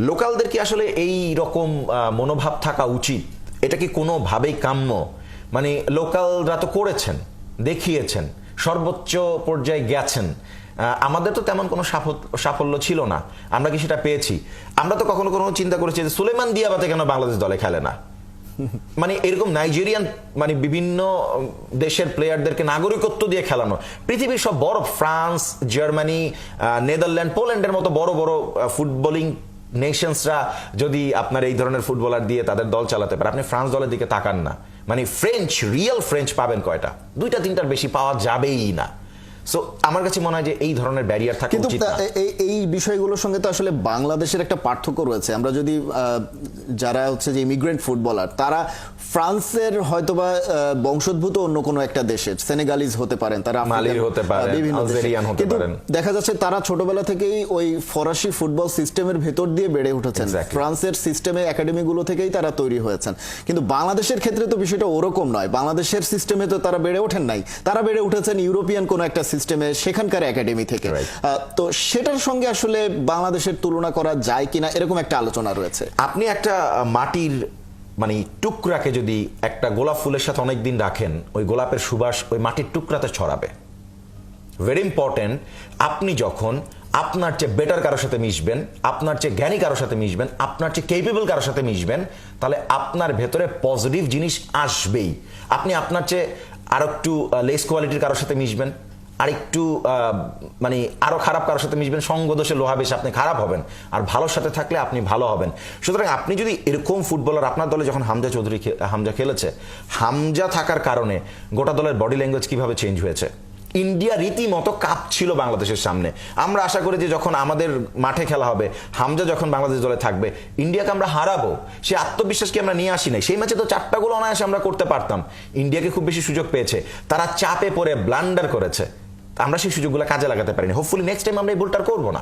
লোকালদের কি আসলে এই রকম মনোভাব থাকা উচিত? এটা কি কোনোভাবেই কাম্য? মানে লোকালরা তো করেছেন, দেখিয়েছেন, সর্বোচ্চ পর্যায়ে গেছেন। আমাদের তো তেমন কোনো সাফল্য ছিল না, আমরা কি সেটা পেয়েছি? আমরা তো কখনো কোনো চিন্তা করেছি যে সুলেমান দিয়াবাতে কেন বাংলাদেশ দলে খেলে না? মানে এরকম নাইজেরিয়ান, মানে বিভিন্ন দেশের প্লেয়ারদেরকে নাগরিকত্ব দিয়ে খেলানো, পৃথিবীর সব বড় ফ্রান্স, জার্মানি, নেদারল্যান্ড, পোল্যান্ডের মতো বড় বড় ফুটবলিং নেশনসরা যদি আপনার এই ধরনের ফুটবলার দিয়ে তাদের দল চালাতে পারে, আপনি ফ্রান্স দলের দিকে তাকান না। মানে ফ্রেঞ্চ, রিয়েল ফ্রেঞ্চ পাবেন কয়টা? 2-3টার বেশি পাওয়া যাবেই না। সো আমার কাছে মনে হয় যে এই ধরনের ব্যারিয়ার থাকা উচিত না। এই বিষয়গুলোর সঙ্গে তো আসলে বাংলাদেশের একটা পার্থক্য রয়েছে। আমরা যদি যারা হচ্ছে যে ইমিগ্রেন্ট ফুটবলার, তারা ফ্রান্সের হয়তোবা বংশোদ্ভূত অন্য কোনো একটা দেশের, সেনেগালিজ হতে পারেন, তারা মালির হতে পারেন, আলজেরিয়ান হতে পারেন। দেখা যাচ্ছে তারা ছোটবেলা থেকেই ওই ফরাসি ফুটবল সিস্টেমের ভেতর দিয়ে বেড়ে উঠেছেন, ফ্রান্সের সিস্টেমে, একাডেমিগুলো থেকেই তারা তৈরি হয়েছেন। কিন্তু বাংলাদেশের ক্ষেত্রে তো বিষয়টা ওরকম নয়। বাংলাদেশের সিস্টেমে তো তারা বেড়ে ওঠেন নাই, তারা বেড়ে উঠেছেন ইউরোপিয়ান কোনো একটা সিস্টেমে, সেখানকার একাডেমি থেকে। তো সেটার সঙ্গে আসলে বাংলাদেশের তুলনা করা যায় কিনা, এরকম একটা আলোচনা রয়েছে। আপনি একটা মাটির মানে টুকরাকে যদি একটা গোলাপ ফুলের সাথে অনেকদিন রাখেন, ওই গোলাপের সুবাস ওই মাটির টুকরাতে ছড়াবে। ভেরি ইম্পর্টেন্ট, আপনি যখন আপনার চেয়ে বেটার কারোর সাথে মিশবেন, আপনার চেয়ে জ্ঞানী কারোর সাথে মিশবেন, আপনার চেয়ে কেপেবল কারোর সাথে মিশবেন, তাহলে আপনার ভেতরে পজিটিভ জিনিস আসবেই। আপনি আপনার চেয়ে আরো একটু লেস কোয়ালিটির কারোর সাথে মিশবেন, আরেকটু মানে আরো খারাপ কারোর সাথে মিশবেন, সঙ্গ দোষে লোহা বেশে আপনি খারাপ হবেন, আর ভালোর সাথে থাকলে আপনি ভালো হবেন। সুতরাং আপনি যদি এরকম ফুটবলার, আপনার দলে যখন হামজা খেলেছে, হামজা থাকার কারণে গোটা দলের বডি ল্যাঙ্গুয়েজ কিভাবে চেঞ্জ হয়েছে। ইন্ডিয়া রীতিমতো কাঁপছিল বাংলাদেশের সামনে। আমরা আশা করি যে যখন আমাদের মাঠে খেলা হবে, হামজা যখন বাংলাদেশ দলে থাকবে, ইন্ডিয়াকে আমরা হারাবো, সে আত্মবিশ্বাসকে আমরা নিয়ে আসি নাই। সেই ম্যাচে তো 4টা গোল অনায়াসে আমরা করতে পারতাম। ইন্ডিয়াকে খুব বেশি সুযোগ পেয়েছে, তারা চাপে পড়ে ব্লান্ডার করেছে, আমরা সেই সুযোগগুলো কাজে লাগাতে পারিনি। হোপফুলি নেক্সট টাইম আমরা এই ভুলটা করবো না।